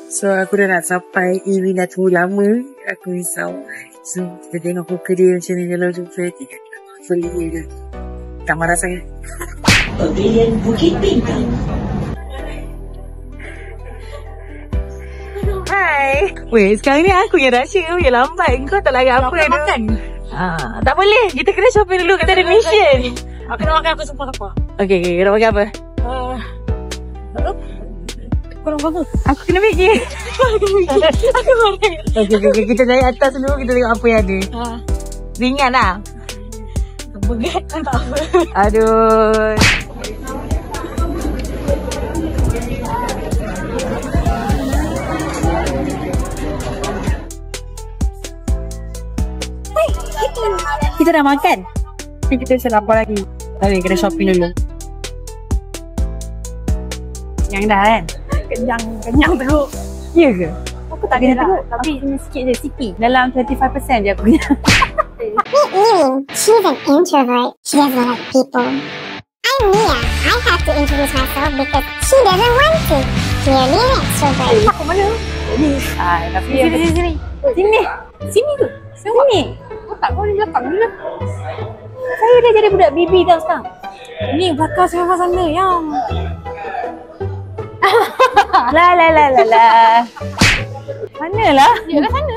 So aku dah nak sampai. Iri dah tunggu lama. Aku risau. So kita tengok muka dia macam ni. Kalau jumpa dia beli je. Tak marah sangat. Pavilion Bukit Bintang. Hai. Weh, sekarang ni aku yang rasa kau yang lambat. Kau tak larat apa dah. Makan. Tak boleh. Kita kena shopping dulu. Kita ada mission. Aku nak makan apa sumpah. Okay. Nak makan apa? Kau nak bangun. Aku kena fikir. Aku makan. Okay. Kita naik atas dulu. Kita tengok apa yang ada. Ringan lah. Berat kan tak apa. Aduh. Kita dah makan. Kita lapar lagi. Tadi kena shopping dulu. Yang dah kan? Kenyang teruk. Ya ke? Aku tak kena teruk. Tapi sikit je, sikit. Dalam 25% je aku punya. Meet Mimi. She's an introvert. She doesn't like people. I'm Mia. I have to introduce myself because she doesn't want to. Clearly an extrovert. Aku mana? Ni. Tapi Sini. Sini. Sini ke? Sini. Kau tak kau ni belakang ni lah. Saya dah jadi budak baby tau sekarang. Ni belakang sana yang. La. Manalah? Yalah sana.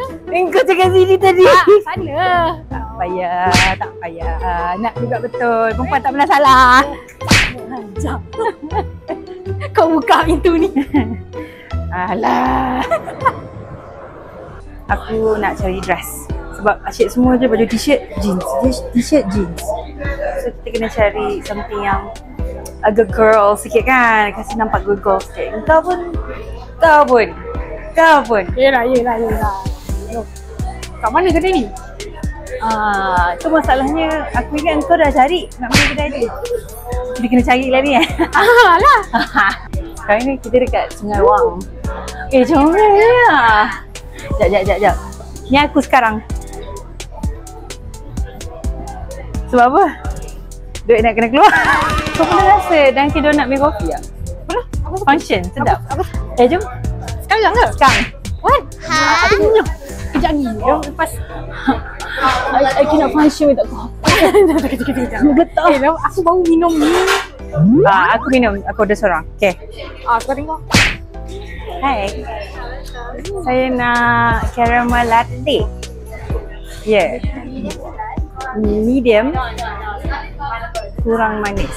Kau cakap sini tadi. Sana. Tak payah. Nak juga betul. Perempuan tak pernah salah. Hajar. Kau buka pintu ni. Alah. Aku nak cari dress. Sebab asyik semua je baju t-shirt, jeans. T-shirt, jeans. So kita kena cari something yang agak girl sikit kan. Kasi nampak girl sikit. Kau pun. Yelah. Kat mana kedai ni? Tu masalahnya. Aku ingat kau dah cari nak pergi kedai ni. Kita kena cari lah ni Alah. Sekarang ni kita dekat Sungai Wang. Comel lah. Sekejap. Ni aku sekarang. Sebab apa? Duit nak kena keluar. Kau pernah rasa Dunkin Donut make coffee tak? Pernah? Function, sedap. Apa? Jom. Sekarang ke? Sekarang. What? Aku punya. Kejap ni. Lepas. I cannot function without coffee. Kejap. Getar. Aku baru minum ni. Aku minum. Aku order seorang. Okay. Kau tengok. Hai. Saya nak caramel latte. Yeah. Medium. Kurang manis.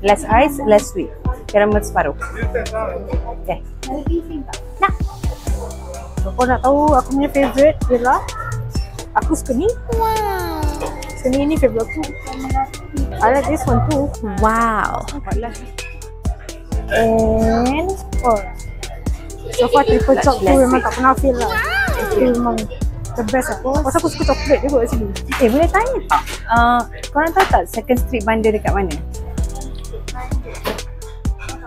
Less ice, less sweet. Caramel separuh. Okay. Nak. Kau nak tahu aku punya favourite ialah aku suka ni. Wow. Sini ni favourite aku. I like this one too. Wow. And so far triple choc tu memang tak pernah fail lah. Itu memang the best lah. Pasal aku suka coklat juga kat sini. Boleh tanya tak? Korang tahu tak Second Street Bandar dekat mana?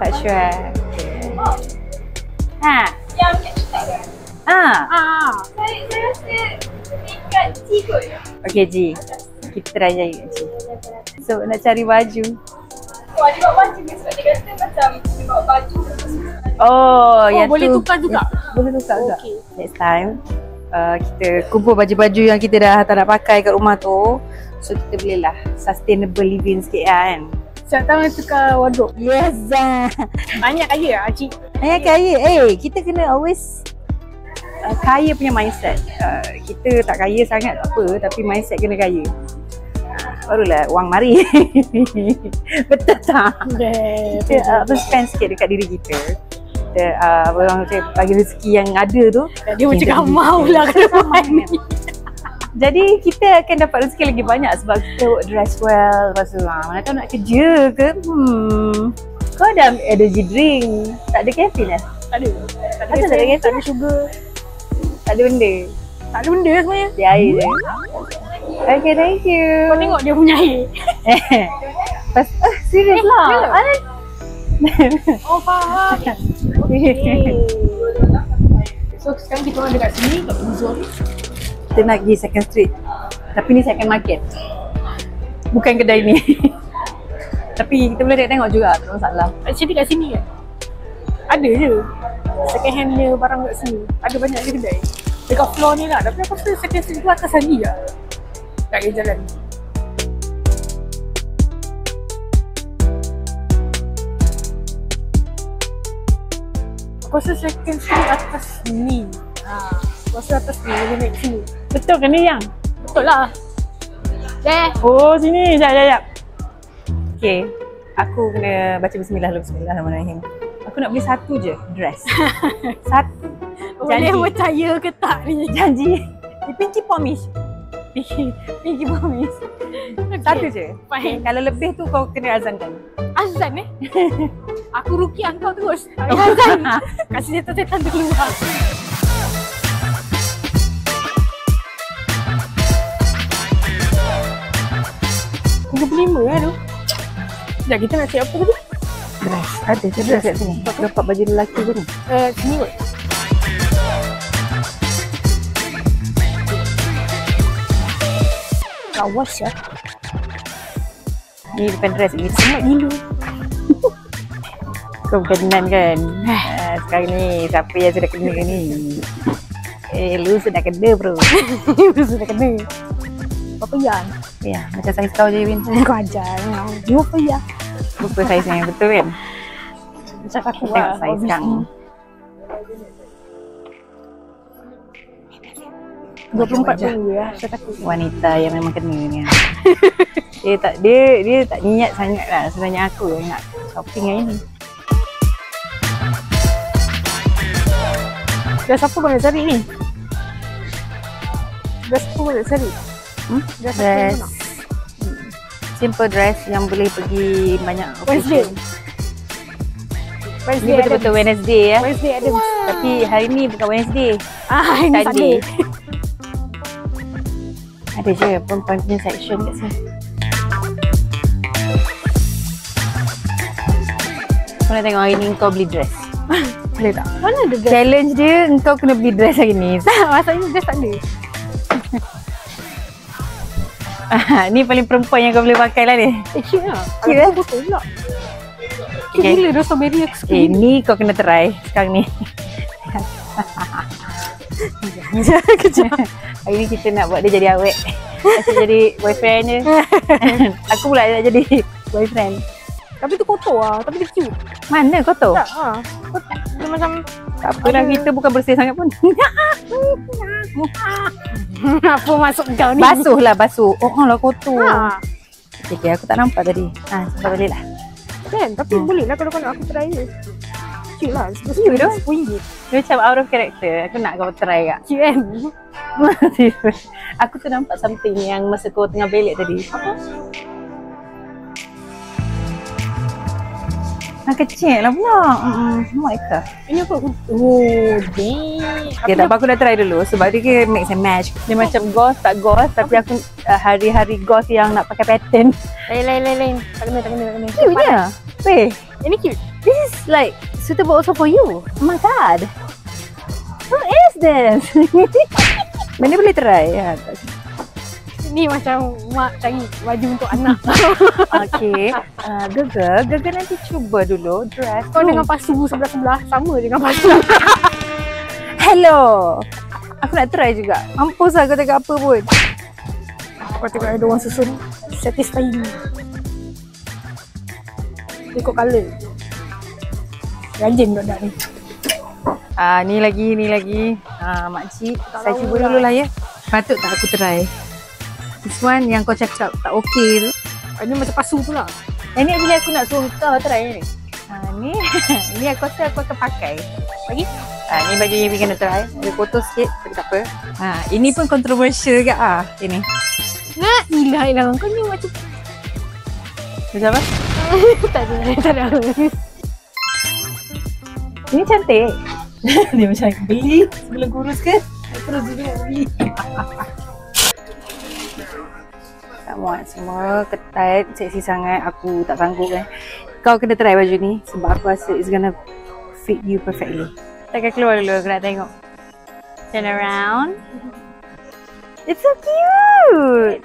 Tak sure. Yang kat dekat ke? Saya rasa dekat G kot. Okay G. Kita try cari kat G. So nak cari baju. Wah, dia bawa baju ni sebab dia kata macam dia bawa baju. Yang boleh tu. tukar juga? Boleh tukar juga. Okay. Next time kita kumpul baju-baju yang kita dah tak nak pakai kat rumah tu. So kita bolehlah sustainable living sikit kan. Setiap tahun tukar wardrobe. Yes. Banyak kaya lah Cik. Kaya. Kita kena always kaya punya mindset. Kita tak kaya sangat tak apa, tapi mindset kena kaya. Barulah wang mari. Betul tak? Kita spend sikit dekat diri kita. Kita orang bagi rezeki yang ada tu. Dia macam gamau lah kat rumah ni. Jadi kita akan dapat rezeki lagi banyak sebab kita dress well. Lepas tu mana tahu nak kerja ke. Kau ada energy drink. Tak ada caffeine lah? Tak ada. Tak ada sugar. Tak ada benda. Tak ada benda sebenarnya. Dia air je. Okay, thank you. Kau tengok dia punya air. Serius lah. Oh faham. Okay. So sekarang kita orang dekat sini kat Uzon. Kita nak pergi Second Street. Tapi ni second market. Bukan kedai ni. Tapi kita boleh tengok juga, tak masalah. Actually kat sini kan? Ada je second hand dia barang kat sini. Ada banyak je kedai dekat floor ni lah. Tapi aku rasa second hand tu atas lagi lah. Tak ada jalan. Aku rasa second street atas ni. Aku rasa atas ni boleh naik sini. Betul ke ni yang? Betul lah. Oh sini, sekejap. Okay, aku kena baca bismillah dulu. Bismillahirrahmanirrahim. Aku nak beli satu je dress. Satu. Boleh percaya ke tak ni? Janji. Pinky promise. Pinky promise. Satu je. Fine. Kalau lebih tu kau kena azankan. Azan Aku rukiah kau terus. Tak payah azan. Kasih setan-setan tu keluar. RM35 lah tu. Sekejap kita nak cari apa tadi? Dress. Ada je dress kat sini. Dapat baju lelaki pun ni. Sini kot. Lawas ya. Ni bukan dress ni. Sangat gila. Kau bukan nan kan? Sekarang ni siapa yang sudah kena ni? Lu sudah kena bro. Lu sudah kena. Apa yang? Ya, macam saiz kau je Win. Kau ajar. You apa ya? Lupa saiz yang betul kan? Macam aku Tengok saiz sekarang. 24 dulu ya. Saya takut. Wanita yang memang kena ni. Dia tak niat sangat lah. Sebenarnya aku yang nak shopping hari ni. Dress apa kau nak cari ni? Dress apa kau nak cari? Dress simple dress yang boleh pergi banyak Wednesday. Ni betul-betul Wednesday ya. Wednesday ada. Tapi hari ni bukan Wednesday. Ini Sunday. Ada je perempuan punya section kat sini. Kau nak tengok hari ni kau beli dress. Boleh tak? Mana ada dress? Challenge dia kau kena beli dress hari ni. Masalahnya dress tak ada. Ni paling perempuan yang kau boleh pakai lah ni. Cute lah. Cute lah. Betul pula. Cute Okay. gila dah strawberry aku suka. Ni kau kena try sekarang ni. Kejap. Hari ni kita nak buat dia jadi awet. Asyik jadi boyfriend je. Aku pula nak jadi boyfriend. Tapi tu kotor lah. Tapi dia cute. Mana kau tahu? Tak lah. Dia macam Tak apalah, kita bukan bersih sangat pun. apa masuk kau ni? Basuh lah, basuh. Oh lah kotor. Ha. Okay, aku tak nampak tadi. Sampai balik lah. Kan? Tapi boleh lah kalau kau nak aku try je. Cute lah. Cute tu. RM10. Dia macam out of character. Aku nak kau try kak. Cute kan? Aku tu nampak something yang masa kau tengah belik tadi. Apa? Kecil lah pula. My God. Ini apa? Oh, damn. Okay, tak apa, aku dah try dulu sebab dia kira mix and match. Dia macam gauze tak gauze, tapi aku hari-hari gauze yang nak pakai pattern. Lain. Tak kena. Cute je. Weh, Ini cute. this is like suitable also for you. Oh my God. Who is this? Mana boleh try? Ni macam mak cari baju untuk anak. Okay. Gaga nanti cuba dulu dress. Kau dengan pasu sebelah-sebelah sama dengan pasu. Hello. Aku nak try juga. Mampus lah kau cakap apa pun. Kau tengok ada orang susun satisfying. Ikut colour. Rajin budak ni. Ni lagi. Makcik, saya cuba dulu lah ya. Patut tak aku try? This one yang kau cakap tak okey tu. Ini macam pasu tu lah. Yang ni actually aku nak suruh kau try ni. Ni aku rasa aku akan pakai. Lagi? Ni baju yang kena try. Ada kotor sikit tapi tak apa. Ini pun controversial ke ini. Nah, ilah. Kau ni macam Macam apa? tak ada. Ini cantik. Dia macam beli sebelum kurus ke? Terus duduk beli. Tak muat semua, ketat, seksi sangat. Aku tak sanggup kan. Kau kena try baju ni sebab aku rasa it's gonna fit you perfectly. Takkan keluar dulu, aku nak tengok. Turn around. It's so cute.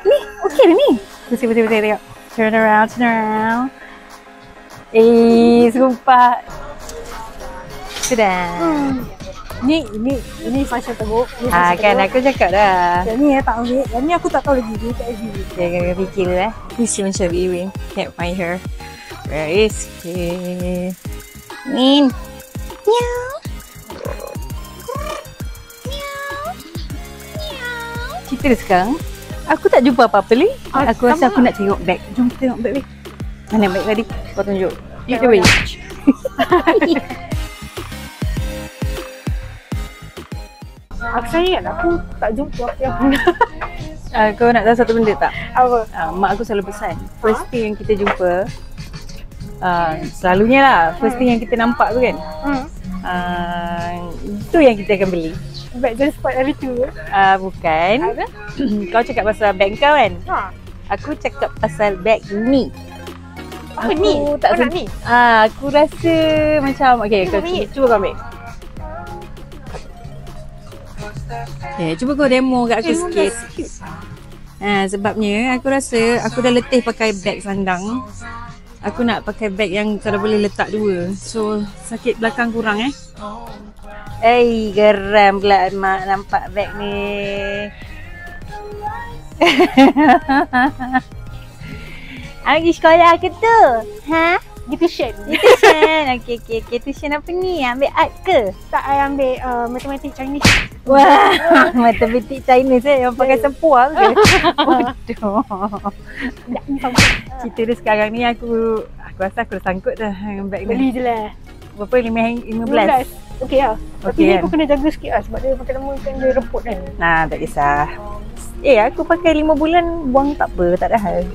Ni, okey ni. Bersih tengok. Turn around. Sumpah. Sudah. Ini fashion teruk. Kan aku cakap dah. Yang ni tak ambil. Yang ni aku tak tahu lagi. Dia tak ambil. Dia kena fikir lah. Mesti mencari Win. Can't find her. Where is she? Min. Meow. Cerita dia sekarang. Aku tak jumpa apa-apa ni. Aku rasa aku nak tengok bag. Jom kita tengok bag ni. Mana bag tadi? Kau tunjuk. You the way. Aku sayang aku tak jumpa apa yang pernah. Kau nak tahu satu benda tak? Apa? Mak aku selalu pesan. First thing yang kita jumpa, selalunya lah, first thing yang kita nampak tu kan, itu yang kita akan beli. Bag just spot hari tu. Bukan. Kau cakap pasal bag kau kan? Aku cakap pasal bag ni. Apa ni? Tak nak ni? Aku rasa macam, okay, kau cuba kau ambil. Cuba kau demo kat aku sikit. Sebabnya aku rasa aku dah letih pakai bag sandang. Aku nak pakai bag yang kalau boleh letak dua. So sakit belakang kurang geram pula mak nampak bag ni. Pergi sekolah ke tu? Ha? Pergi tuition. Tuition. Okay. Tuition apa ni? Ambil art ke? Tak, I ambil matematik Chinese. Wah, matematik Chinese yang pakai sempuar ke? Bodoh. Cerita dia sekarang ni aku rasa aku dah sangkut dah dengan bag ni. Beli je lah. Berapa? 15? Okey lah. Tapi Okey ni kan? kau kena jaga sikit lah sebab dia makin lama kan dia reput kan. Tak kisah. Aku pakai 5 bulan buang tak apa, tak ada hal.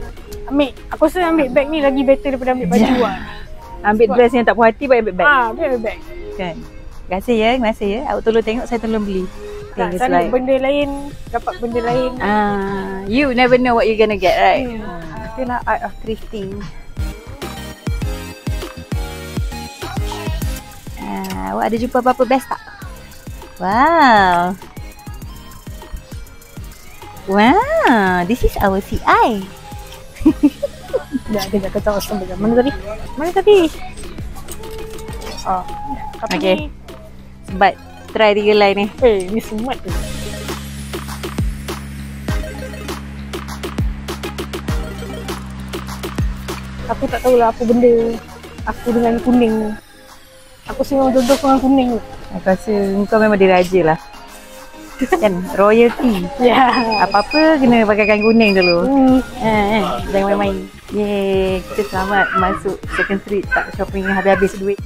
Ambil. Aku rasa ambil bag ni lagi better daripada ambil baju lah. Ambil dress yang tak puas hati, ambil bag. Ambil bag. Kan? Terima kasih ya. Awak tolong tengok, saya tolong beli. Tak, sana benda lain, dapat benda lain. You never know what you're gonna get, right? Itulah art of thrifting. Awak ada jumpa apa-apa best tak? Wow, this is our CI. Dah, dia dah kata awesome benda. Mana tadi? Tapi Okay. ni, Sebab try 3 line ni. ni smart tu. Aku tak tahulah apa benda aku dengan kuning ni. Aku senang jodoh dengan kuning ni. Aku rasa kau memang diraja lah. Kan? Royalty. Ya. Apa-apa kena pakai kain kuning dulu. Jangan main-main. Yeay, kita selamat masuk Second Street. Tak shopping habis-habis duit.